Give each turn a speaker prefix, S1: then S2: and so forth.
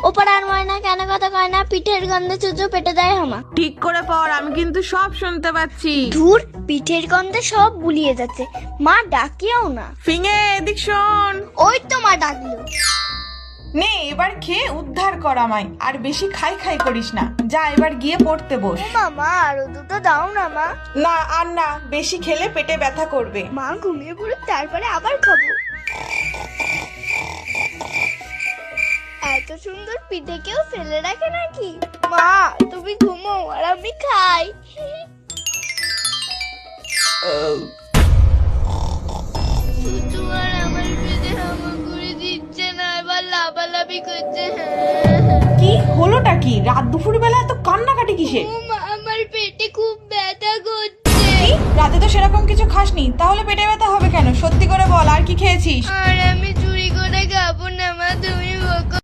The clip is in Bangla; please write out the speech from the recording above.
S1: ও পাড়ার ময়না কেন কথা কয় না, পিঠের গন্ধে চুচু পেটে দেয় হামা।
S2: ঠিক করে পড়, আমি কিন্তু সব শুনতে পাচ্ছি।
S1: ধুর, পিঠের গন্ধে সব গুলিয়ে যাচ্ছে। মা ডাকিও না।
S2: ফিঙে এদিক শোন।
S1: ওই তো মা ডাকলো।
S2: নে এবার খেয়ে উদ্ধার কর আমায়, আর বেশি খাই খাই করিস না। যা এবার গিয়ে পড়তে বস।
S1: মামা আরো দুটো দাও না মা।
S2: না আর না, বেশি খেলে পেটে ব্যথা করবে।
S1: মা ঘুমিয়ে পড়ুক, তারপরে আবার খাবো। এত সুন্দর পিঠে কেউ ফেলে রাখে নাকি? মা তুমি ঘুমো আর আমি খাই। চুচু আর আমার পিঠে হামা করে দিচ্ছে না, এবার লাফালাফি করছে।
S2: কি হলোটা কি? রাত দুপুর বেলা এত কান্নাকাটি কিসে?
S1: মা আমার পেটে খুব ব্যথা করছে।
S2: কি? রাতে তো সেরকম কিছু খাসনি, তাহলে পেটে ব্যথা হবে কেন? সত্যি করে বল, আর কি খেয়েছিস?
S1: আর আমি চুরি করে খাবো না মা, তুমি বকো।